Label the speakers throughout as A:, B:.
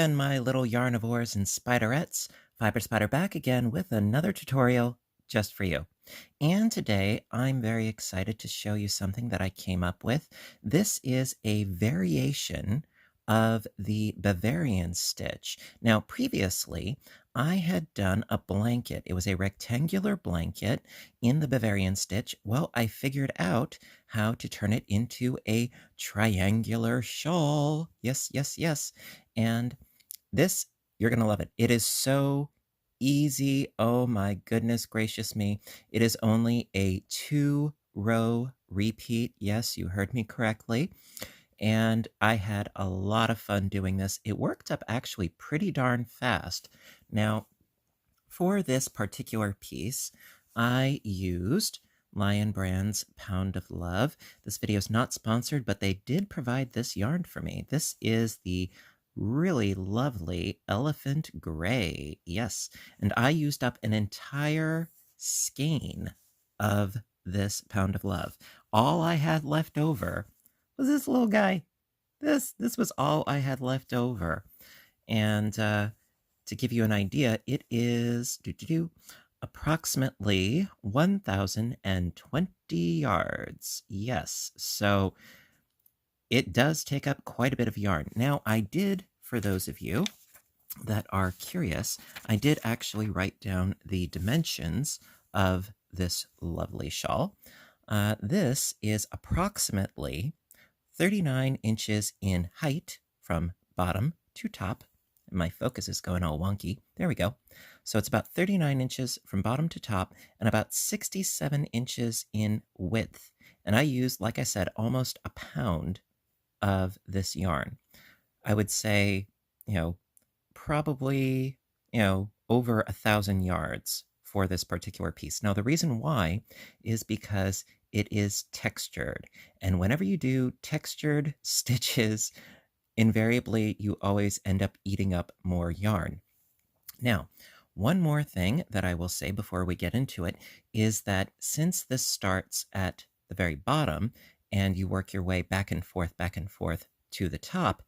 A: again, my little yarnivores and spiderettes. Fiber Spider back again with another tutorial just for you. And today I'm very excited to show you something that I came up with. This is a variation of the Bavarian stitch. Now, previously, I had done a blanket. It was a rectangular blanket in the Bavarian stitch. Well, I figured out how to turn it into a triangular shawl. Yes, yes, yes. And this, you're going to love it. It is so easy. Oh my goodness gracious me. It is only a 2-row repeat. Yes, you heard me correctly. And I had a lot of fun doing this. It worked up actually pretty darn fast. Now, for this particular piece, I used Lion Brand's Pound of Love. This video is not sponsored, but they did provide this yarn for me. This is the really lovely Elephant Gray. Yes, and I used up an entire skein of this Pound of Love. All I had left over was this little guy. This was all I had left over. And to give you an idea, it is approximately 1,020 yards. Yes, so it does take up quite a bit of yarn. Now, I did, for those of you that are curious, I did actually write down the dimensions of this lovely shawl. This is approximately 39 inches in height from bottom to top. My focus is going all wonky. There we go. So it's about 39 inches from bottom to top and about 67 inches in width. And I used, like I said, almost a pound of this yarn. I would say, probably, over 1,000 yards for this particular piece. Now, the reason why is because it is textured. And whenever you do textured stitches, invariably, you always end up eating up more yarn. Now, one more thing that I will say before we get into it is that since this starts at the very bottom and you work your way back and forth to the top,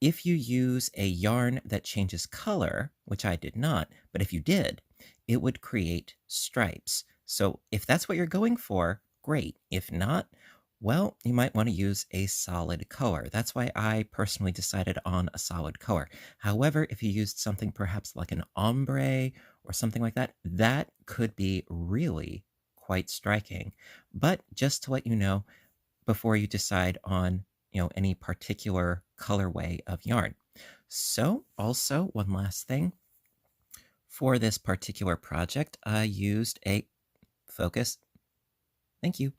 A: if you use a yarn that changes color, which I did not, but if you did, it would create stripes. So if that's what you're going for, great. If not, well, you might want to use a solid color. That's why I personally decided on a solid color. However, if you used something perhaps like an ombre or something like that, that could be really quite striking. But just to let you know, before you decide on, any particular colorway of yarn. So also, one last thing. For this particular project, I used a focus. Thank you.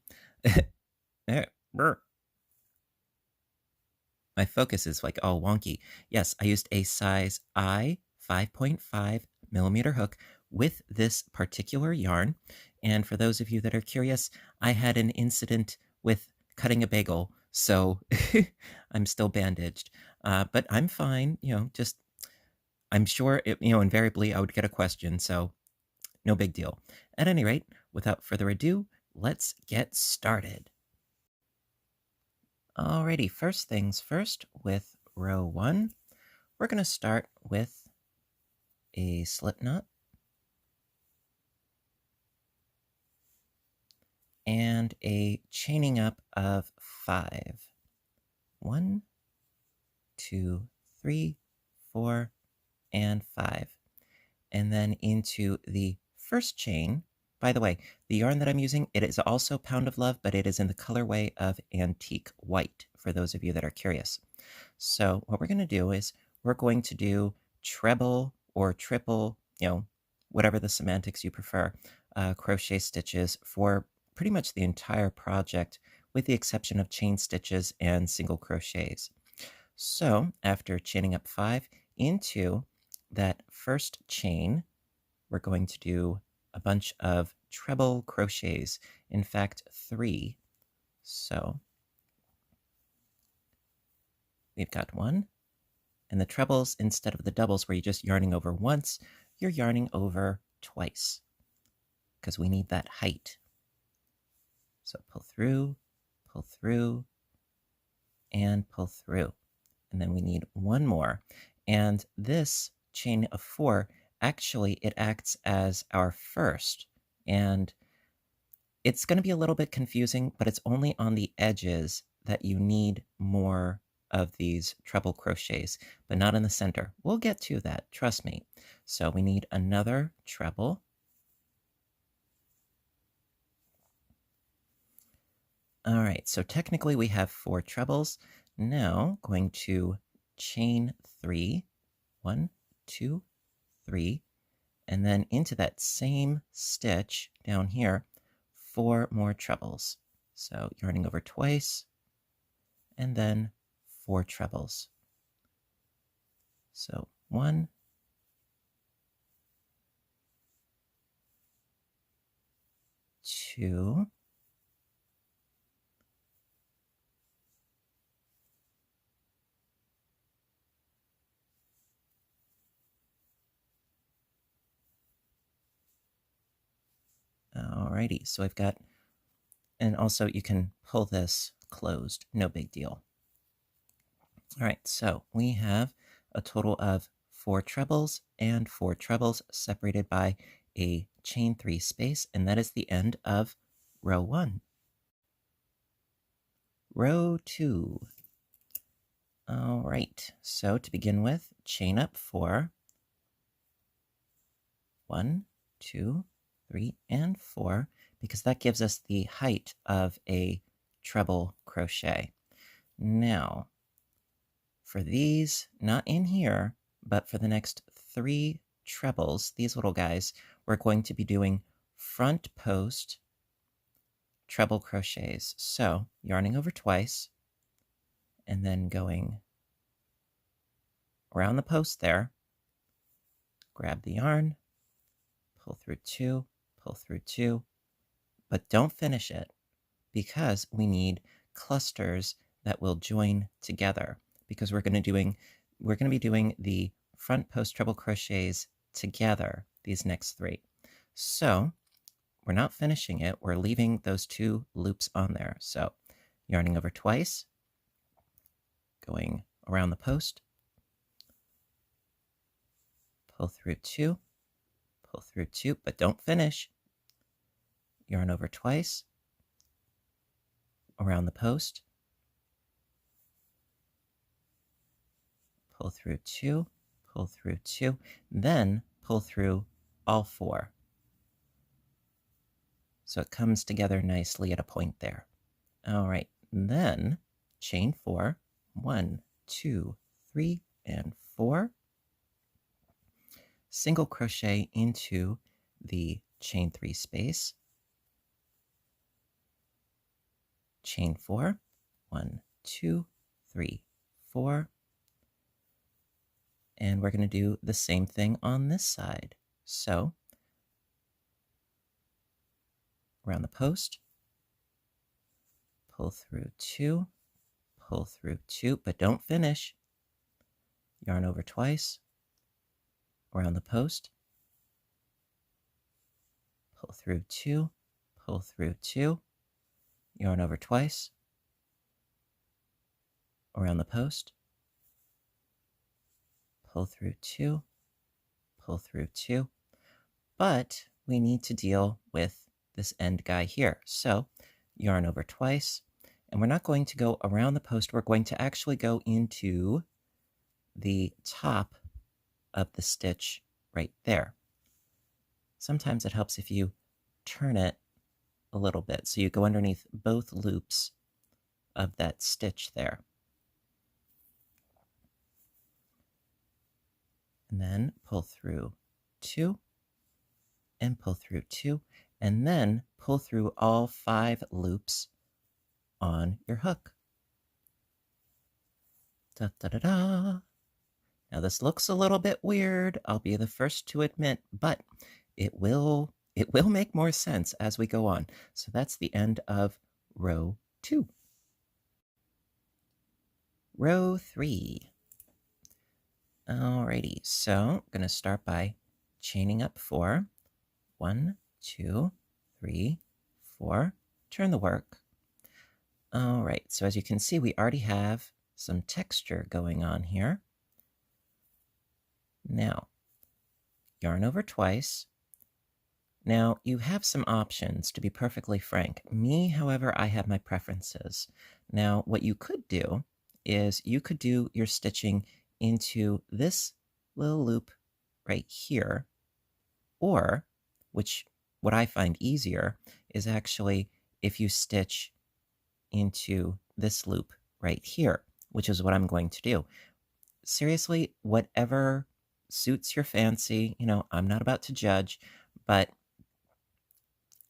A: My focus is like all wonky. Yes, I used a size I 5.5 millimeter hook with this particular yarn. And for those of you that are curious, I had an incident with cutting a bagel, so I'm still bandaged. But I'm fine, I'm sure, invariably I would get a question, so no big deal. At any rate, without further ado, let's get started. Alrighty, first things first, with row 1, we're going to start with a slip knot and a chaining up of 5. 1, 2, 3, 4, and 5. And then into the first chain. By the way, the yarn that I'm using, it is also Pound of Love, but it is in the colorway of Antique White, for those of you that are curious. So what we're going to do is we're going to do treble or triple, whatever the semantics you prefer, crochet stitches for pretty much the entire project, with the exception of chain stitches and single crochets. So after chaining up 5 into that first chain, we're going to do a bunch of treble crochets. In fact, 3. So we've got 1. And the trebles, instead of the doubles where you're just yarning over once, you're yarning over twice, because we need that height. So pull through, and pull through. and then we need one more. And this chain of 4, actually, it acts as our first. And it's going to be a little bit confusing, but it's only on the edges that you need more of these treble crochets, but not in the center. We'll get to that, trust me. So we need another treble. All right, so technically we have 4 trebles. Now going to chain 3, 1, 2, 3, and then into that same stitch down here, 4 more trebles. So yarning over twice, and then 4 trebles. So 1, 2, alrighty, so I've got, and also you can pull this closed, no big deal. All right, so we have a total of 4 trebles and 4 trebles separated by a chain 3 space, and that is the end of row 1. Row 2. All right, so to begin with, chain up 4. 1, 2, 3, and 4, because that gives us the height of a treble crochet. Now, for these, not in here, but for the next 3 trebles, these little guys, we're going to be doing front post treble crochets. So yarning over twice, and then going around the post there, grab the yarn, pull through 2, pull through 2, but don't finish it because we need clusters that will join together, because we're going to be doing the front post treble crochets together these next 3. So we're not finishing it, we're leaving those 2 loops on there. So yarning over twice, going around the post, pull through 2, pull through 2, but don't finish. Yarn over twice, around the post, pull through 2, pull through 2, then pull through all 4. So it comes together nicely at a point there. All right, then chain 4, 1, 2, 3, and 4. Single crochet into the chain 3 space. Chain 4, 1, 2, 3, 4. And we're going to do the same thing on this side. So around the post, pull through 2, pull through 2, but don't finish. Yarn over twice, around the post, pull through 2, pull through 2, yarn over twice, around the post, pull through 2, pull through 2, but we need to deal with this end guy here. So yarn over twice, and we're not going to go around the post, we're going to actually go into the top of the stitch right there. Sometimes it helps if you turn it a little bit, so you go underneath both loops of that stitch there. And then pull through 2, and pull through 2, and then pull through all 5 loops on your hook. Da, da, da, da. Now this looks a little bit weird, I'll be the first to admit, but it will make more sense as we go on. So that's the end of row 2. Row 3. Alrighty, so I'm going to start by chaining up 4. 1, 2, 3, 4. Turn the work. All right, so as you can see, we already have some texture going on here. Now, yarn over twice. Now, you have some options, to be perfectly frank. Me, however, I have my preferences. Now, what you could do is you could do your stitching into this little loop right here, or, which what I find easier, is actually if you stitch into this loop right here, which is what I'm going to do. Seriously, whatever suits your fancy. I'm not about to judge, but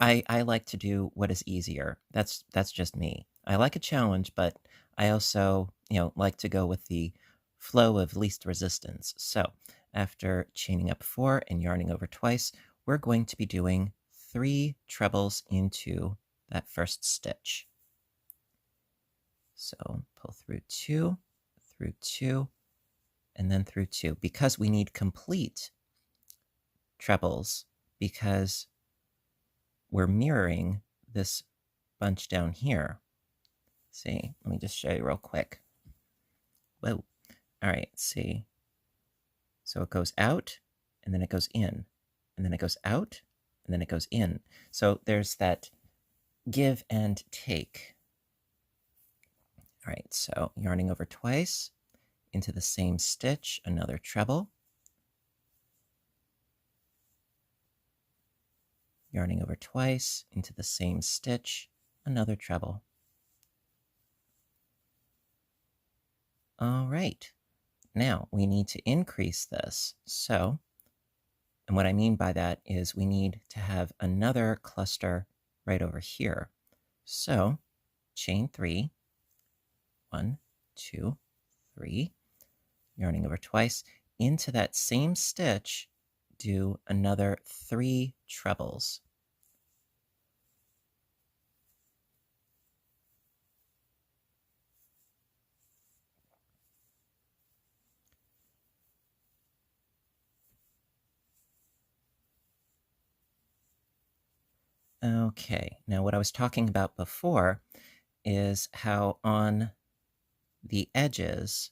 A: I like to do what is easier. That's just me. I like a challenge, but I also, like to go with the flow of least resistance. So after chaining up 4 and yarning over twice, we're going to be doing 3 trebles into that first stitch. So pull through 2, and then through 2, because we need complete trebles, because we're mirroring this bunch down here. See, let me just show you real quick. Whoa. All right, see. So it goes out, and then it goes in, and then it goes out, and then it goes in. So there's that give and take. All right, so yarning over twice into the same stitch, another treble. Yarning over twice into the same stitch, another treble. All right, now we need to increase this. So, and what I mean by that is we need to have another cluster right over here. So, chain 3, 1, 2, 3, yarning over twice, into that same stitch, do another 3 trebles. Okay, now what I was talking about before is how on the edges,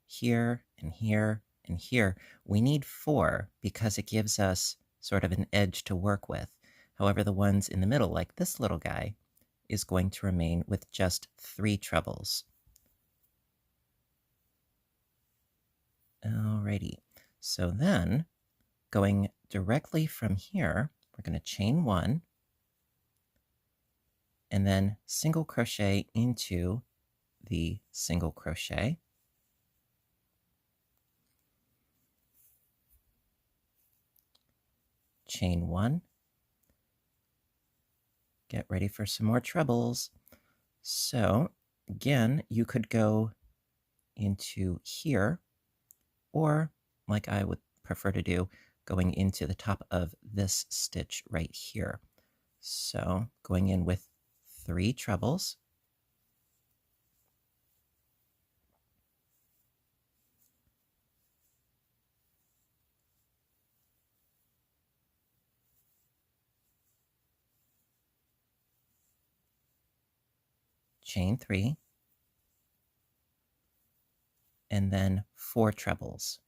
A: here and here and here, we need 4 because it gives us sort of an edge to work with. However, the ones in the middle, like this little guy, is going to remain with just 3 trebles. Alrighty, so then going directly from here, we're going to chain 1 and then single crochet into the single crochet. Chain 1. Get ready for some more trebles. So again, you could go into here, or like I would prefer to do, going into the top of this stitch right here. So going in with 3 trebles. Chain 3, and then 4 trebles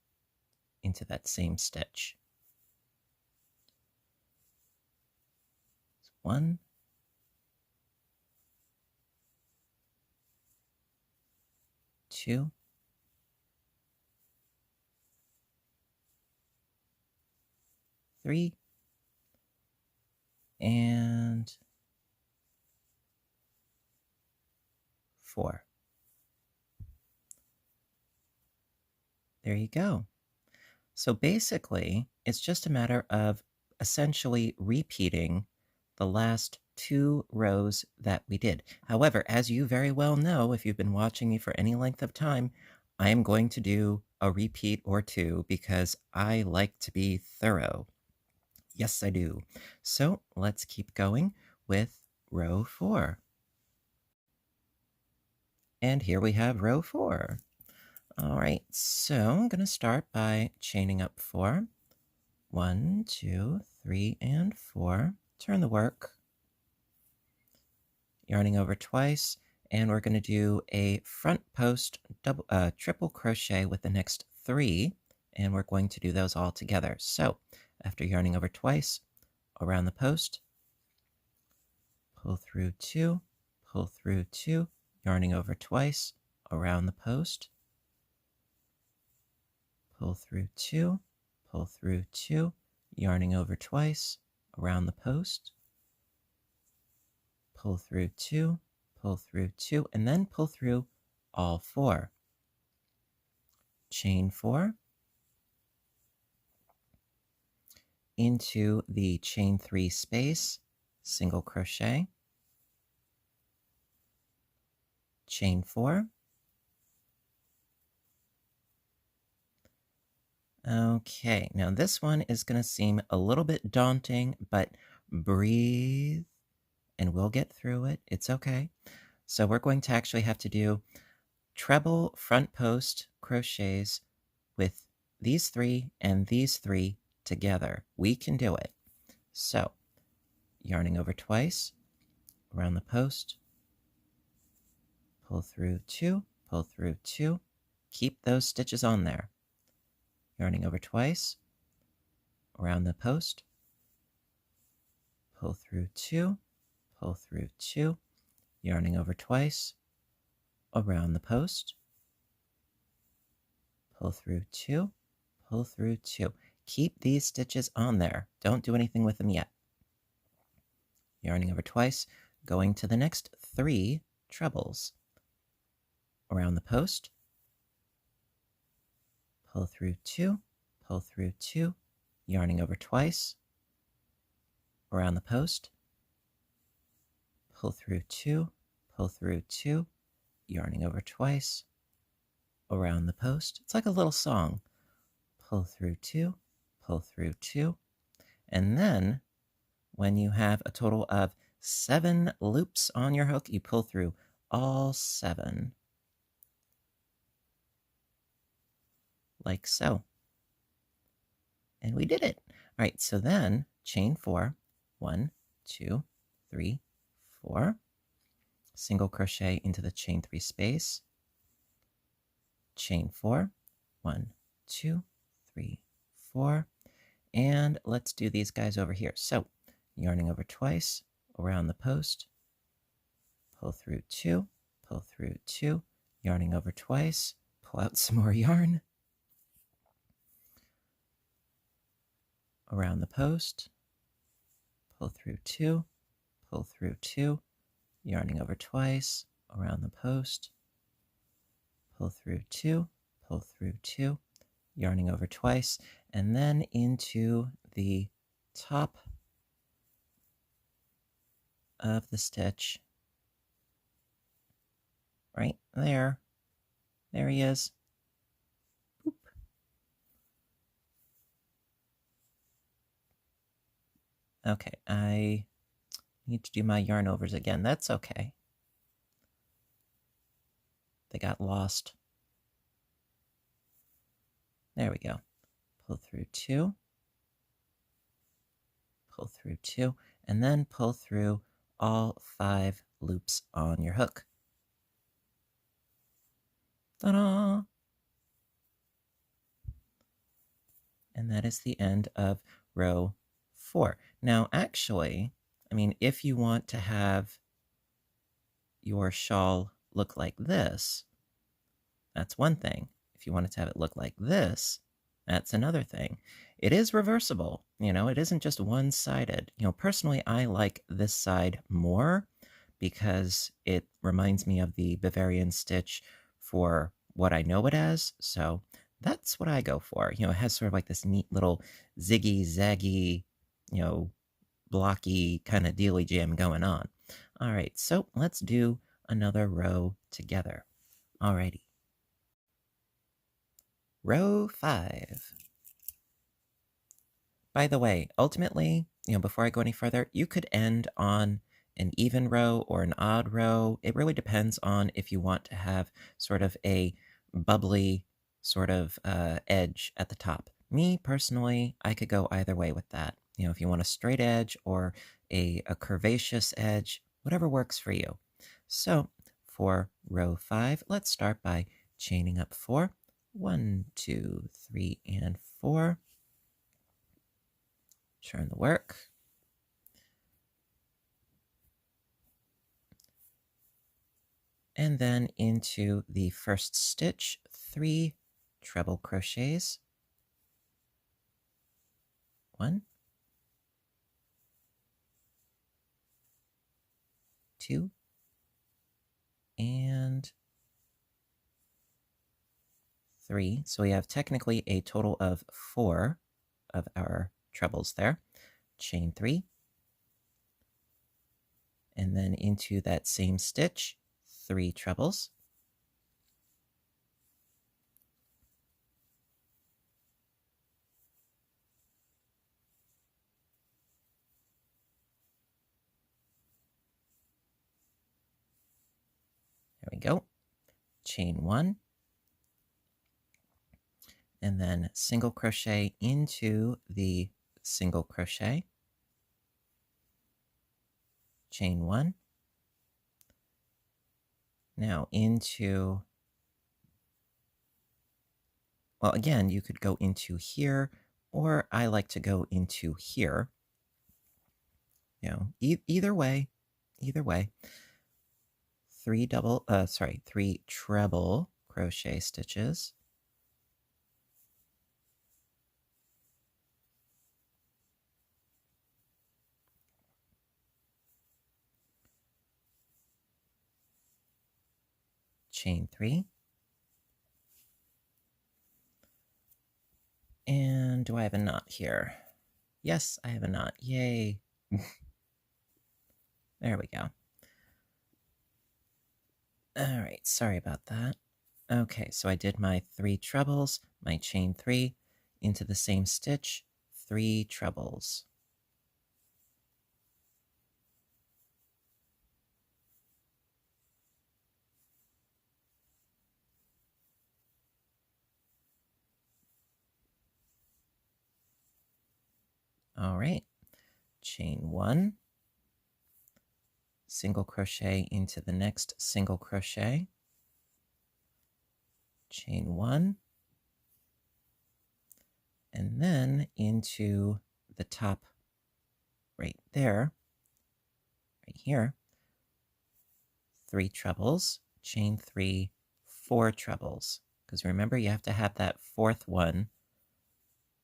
A: into that same stitch. 1, 2, 3, and 4. There you go. So basically, it's just a matter of essentially repeating the last 2 rows that we did. However, as you very well know, if you've been watching me for any length of time, I am going to do a repeat or 2 because I like to be thorough. Yes, I do. So let's keep going with row 4. And here we have row 4. All right, so I'm going to start by chaining up 4. 1, 2, 3, and 4. Turn the work. Yarning over twice, and we're going to do a front post triple crochet with the next 3, and we're going to do those all together. So after yarning over twice around the post, pull through 2, pull through 2, yarning over twice around the post, pull through 2, pull through 2, yarning over twice around the post, pull through 2, pull through 2, and then pull through all 4. Chain 4 into the chain 3 space, single crochet, chain 4. Okay, now this one is going to seem a little bit daunting, but breathe and we'll get through it. It's okay. So we're going to actually have to do treble front post crochets with these 3 and these 3 together. We can do it. So yarning over twice around the post, pull through 2, pull through 2, keep those stitches on there. Yarning over twice around the post, pull through 2, pull through 2, yarning over twice around the post, pull through 2, pull through 2. Keep these stitches on there. Don't do anything with them yet. Yarning over twice, going to the next 3 trebles. Around the post, pull through 2, pull through 2, yarning over twice. Around the post, pull through 2, pull through 2, yarning over twice. Around the post. It's like a little song. Pull through 2, pull through 2, and then when you have a total of 7 loops on your hook, you pull through all 7. Like so. And we did it. All right, so then chain 4, 1, 2, 3, 4, single crochet into the chain 3 space, chain 4, 1, 2, 3, 4, and let's do these guys over here. So yarning over twice around the post, pull through 2, pull through 2, yarning over twice, pull out some more yarn, around the post, pull through 2, pull through 2, yarning over twice, around the post, pull through 2, pull through 2, yarning over twice, and then into the top of the stitch, right there. There he is. Boop. Okay, I need to do my yarn overs again. That's okay. They got lost. There we go. Pull through 2, pull through 2, and then pull through all 5 loops on your hook. Ta-da! And that is the end of row 4. Now, actually, I mean, if you want to have your shawl look like this, that's one thing. If you wanted to have it look like this, that's another thing. It is reversible, it isn't just one-sided. Personally, I like this side more because it reminds me of the Bavarian stitch for what I know it as, so that's what I go for. It has sort of like this neat little ziggy-zaggy, blocky kind of dealy jam going on. All right, so let's do another row together. Alrighty. Row 5. By the way, ultimately, before I go any further, you could end on an even row or an odd row. It really depends on if you want to have sort of a bubbly sort of edge at the top. Me, personally, I could go either way with that. If you want a straight edge or a curvaceous edge, whatever works for you. So for row 5. Let's start by chaining up 4. 1, 2, 3, and 4. Turn the work. And then into the first stitch, 3 treble crochets. 1, 2, and 3. So we have technically a total of 4 of our trebles there. Chain 3. And then into that same stitch, 3 trebles. There we go. Chain 1. And then single crochet into the single crochet. Chain 1. Now into, well, again, you could go into here, or I like to go into here. You know, either way. 3 treble crochet stitches. Chain 3. And do I have a knot here? Yes, I have a knot. Yay. There we go. All right, sorry about that. Okay, so I did my 3 trebles, my chain 3, into the same stitch, 3 trebles. All right, chain 1, single crochet into the next single crochet, chain 1, and then into the top right there, right here, 3 trebles, chain 3, 4 trebles, because remember you have to have that 4th one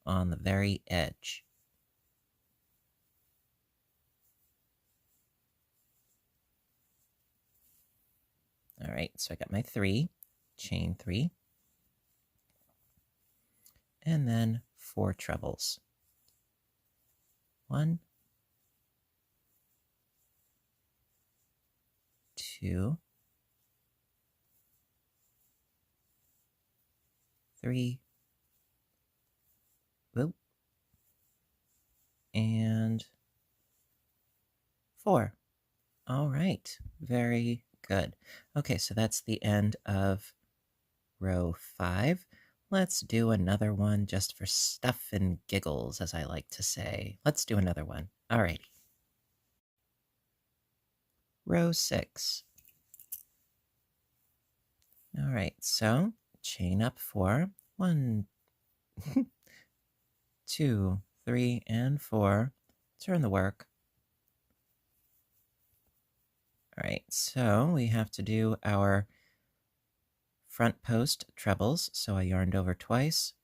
A: on the very edge. All right, so I got my 3, chain 3, and then 4 trebles. 1, 2, 3, whoop, and 4. All right, very good. Okay, so that's the end of row 5. Let's do another one just for stuff and giggles, as I like to say. Let's do another one. All right. Row 6. All right, so chain up 4. 1, 2, 3, and 4. Turn the work. All right, so we have to do our front post trebles. So I yarned over twice,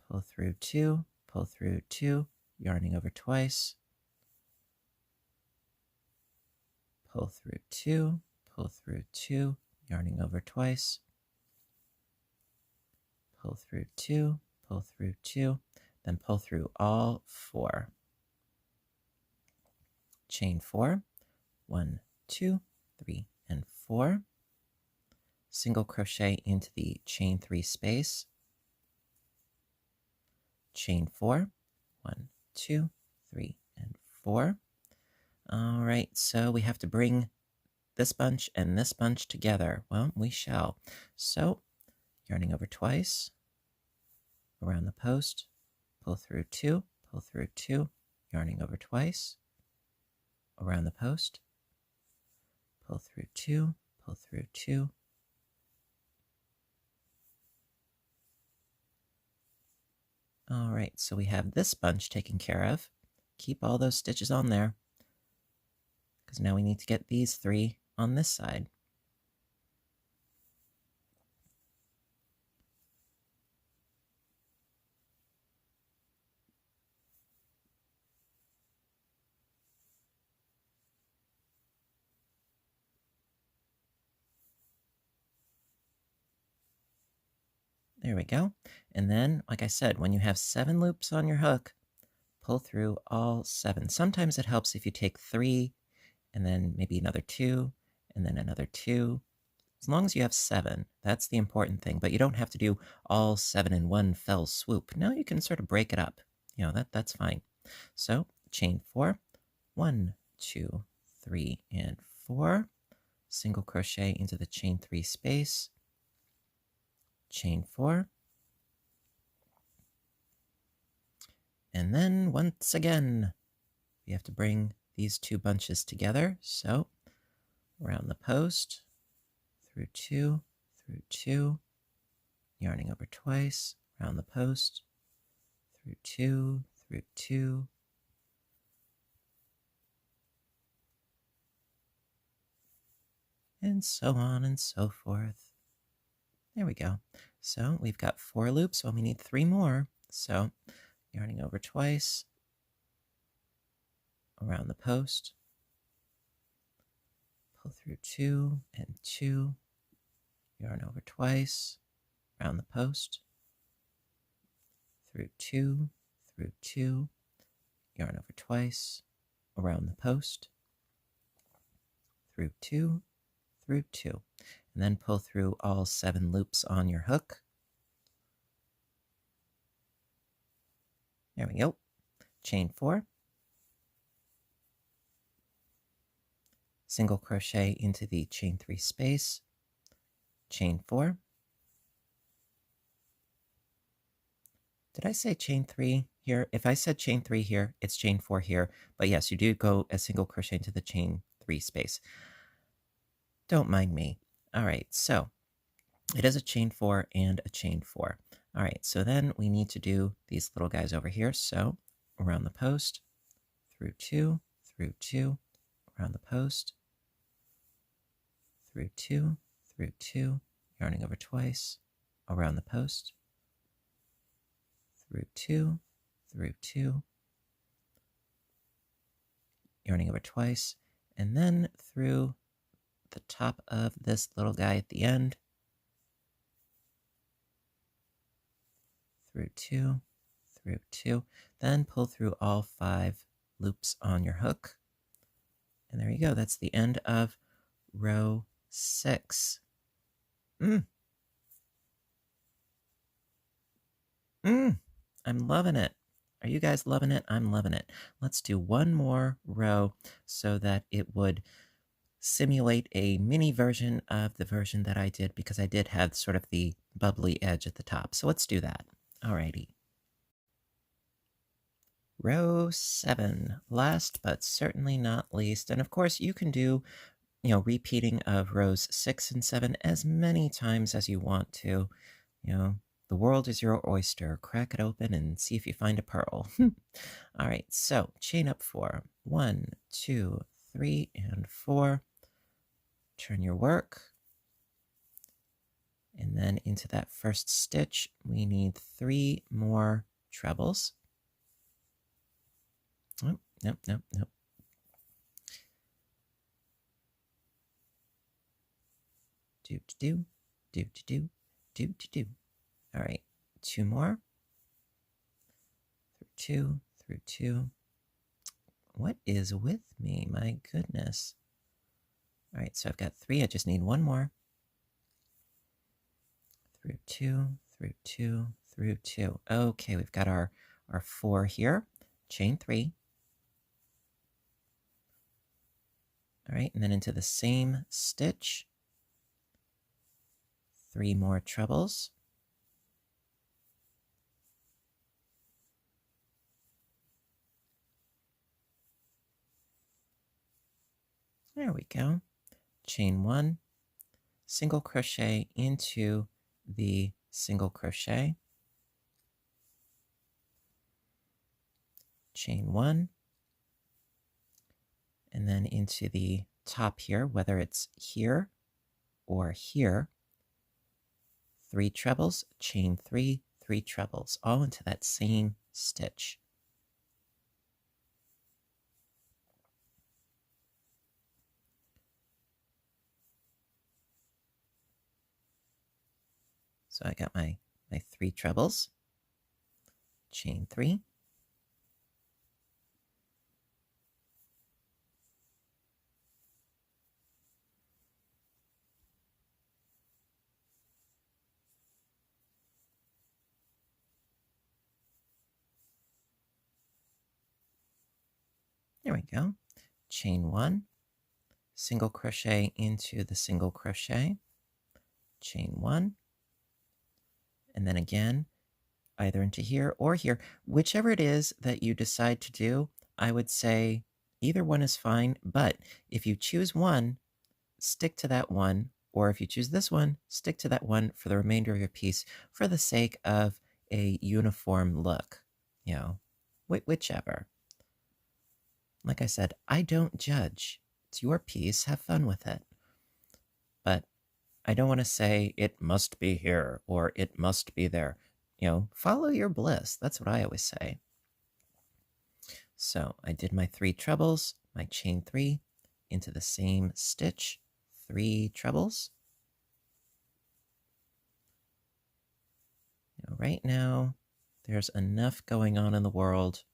A: pull through 2, pull through 2, yarning over twice, pull through 2, pull through 2, yarning over twice, pull through 2, pull through 2, then pull through all 4. Chain 4, 1, 2, 3, and 4. Single crochet into the chain 3 space. Chain 4, 1, 2, 3, and 4. All right, so we have to bring this bunch and this bunch together. Well, we shall. So, yarning over twice, around the post, pull through 2, pull through 2, yarning over twice, around the post, pull through 2, pull through 2. All right, so we have this bunch taken care of. Keep all those stitches on there, because now we need to get these 3 on this side. There we go. And then, like I said, when you have 7 loops on your hook, pull through all 7. Sometimes it helps if you take 3 and then maybe another 2 and then another 2. As long as you have 7, that's the important thing. But you don't have to do all 7 in one fell swoop. No, you can sort of break it up. That's fine. So chain 4, 1, 2, 3, and 4. Single crochet into the chain 3 space. Chain 4. And then once again, we have to bring these 2 bunches together. So around the post, through 2, through 2, yarning over twice, around the post, through 2, through 2, and so on and so forth. There we go. So we've got 4 loops, well, we need 3 more. So yarning over twice, around the post, pull through 2 and 2, yarn over twice, around the post, through 2, through 2, yarn over twice, around the post, through 2, through 2, and then pull through all 7 loops on your hook. There we go. Chain 4, single crochet into the chain 3 space, chain 4. Did I say chain 3 here? If I said chain 3 here, it's chain 4 here. But yes, you do go a single crochet into the chain 3 space. Don't mind me. All right, so it is a chain 4 and a chain 4. All right, so then we need to do these little guys over here. So around the post, through 2, through 2, around the post, through 2, through 2, yarning over twice, around the post, through 2, through 2, yarning over twice, and then through the top of this little guy at the end, through 2, through 2, then pull through all 5 loops on your hook. And there you go. That's the end of row 6. I'm loving it. Are you guys loving it? I'm loving it. Let's do one more row so that it would simulate a mini version of the version that I did, because I did have sort of the bubbly edge at the top. So let's do that. Alrighty. Row 7, last but certainly not least. And of course, you can do, repeating of rows 6 and 7 as many times as you want to. The world is your oyster. Crack it open and see if you find a pearl. All right, so chain up 4. 1, 2, 3, and 4. Turn your work. And then into that first stitch, we need 3 more trebles. Oh, nope. Do. All right, 2 more. Through 2. What is with me? My goodness. All right, so I've got 3. I just need 1 more. Through 2. Okay, we've got our 4 here. Chain 3. All right, and then into the same stitch, 3 more trebles. There we go. chain 1, single crochet into the single crochet, chain 1, and then into the top here, whether it's here or here, 3 trebles, chain 3, 3 trebles, all into that same stitch. So I got my 3 trebles, chain 3, there we go, chain 1, single crochet into the single crochet, chain 1, and then again, either into here or here, whichever it is that you decide to do. I would say either one is fine, but if you choose one, stick to that one, or if you choose this one, stick to that one for the remainder of your piece for the sake of a uniform look, you know, whichever. Like I said, I don't judge. It's your piece, have fun with it. But I don't want to say it must be here or it must be there. You know, follow your bliss. That's what I always say. So I did my 3 trebles, my chain 3 into the same stitch, 3 trebles. Now, right now, there's enough going on in the world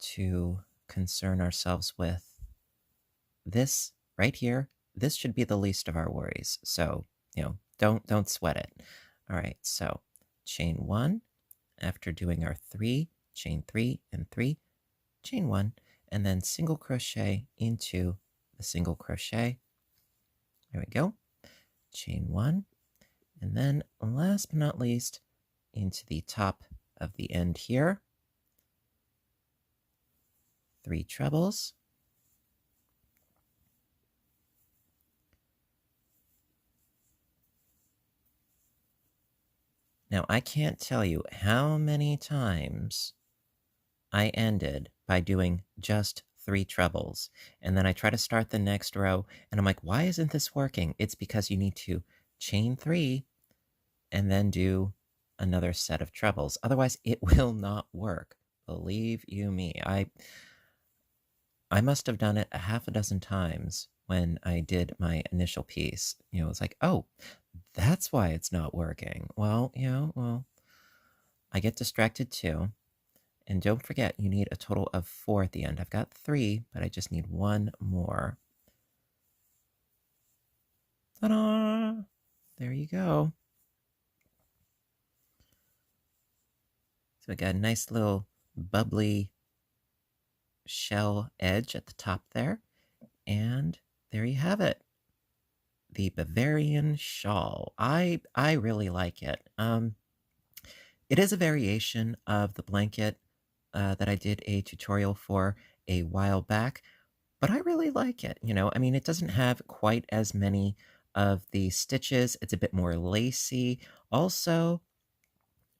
A: to concern ourselves with. This right here, this should be the least of our worries. So, you know, don't sweat it. All right, so chain 1 after doing our 3, chain 3 and 3, chain 1, and then single crochet into the single crochet. There we go. Chain 1, and then last but not least, into the top of the end here, 3 trebles. Now, I can't tell you how many times I ended by doing just 3 trebles. And then I try to start the next row, and I'm like, why isn't this working? It's because you need to chain 3 and then do another set of trebles. Otherwise, it will not work. Believe you me. I must have done it a half a dozen times when I did my initial piece. You know, it's like, oh, that's why it's not working. Well, you know, well, I get distracted too. And don't forget, you need a total of 4 at the end. I've got 3, but I just need 1 more. Ta-da! There you go. So I got a nice little bubbly shell edge at the top there. And there you have it. The Bavarian shawl. I really like it. It is a variation of the blanket that I did a tutorial for a while back, but I really like it. You know, I mean, it doesn't have quite as many of the stitches. It's a bit more lacy. Also,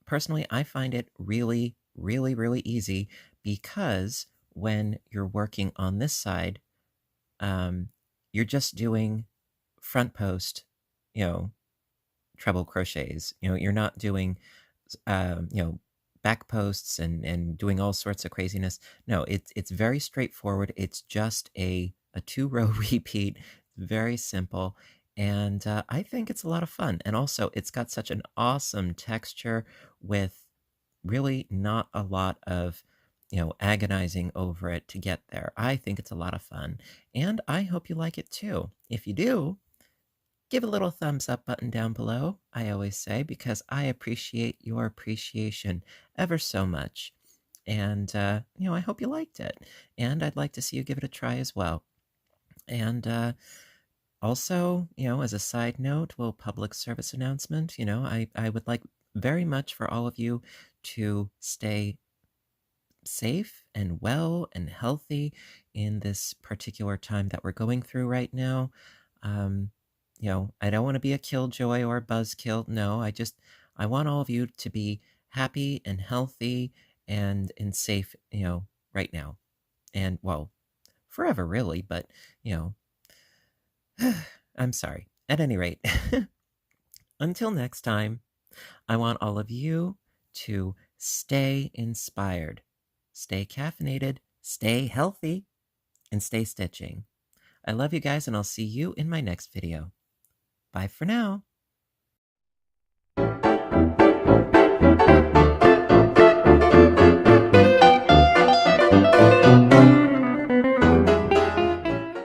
A: personally, I find it really, really, really easy because when you're working on this side, you're just doing front post, you know, treble crochets. You know, you're not doing, you know, back posts and doing all sorts of craziness. No, it's very straightforward. It's just a 2-row repeat. Very simple. And I think it's a lot of fun. And also, it's got such an awesome texture with really not a lot of, you know, agonizing over it to get there. I think it's a lot of fun. And I hope you like it too. If you do, give a little thumbs up button down below, I always say, because I appreciate your appreciation ever so much. And, you know, I hope you liked it. And I'd like to see you give it a try as well. And also, you know, as a side note, well, public service announcement, you know, I would like very much for all of you to stay safe and well and healthy in this particular time that we're going through right now. Um, I don't want to be a killjoy or a buzzkill. No, I want all of you to be happy and healthy and safe, right now. And well, forever really, but you I'm sorry. At any rate, until next time, I want all of you to stay inspired, stay caffeinated, stay healthy, and stay stitching. I love you guys, and I'll see you in my next video. Bye for now.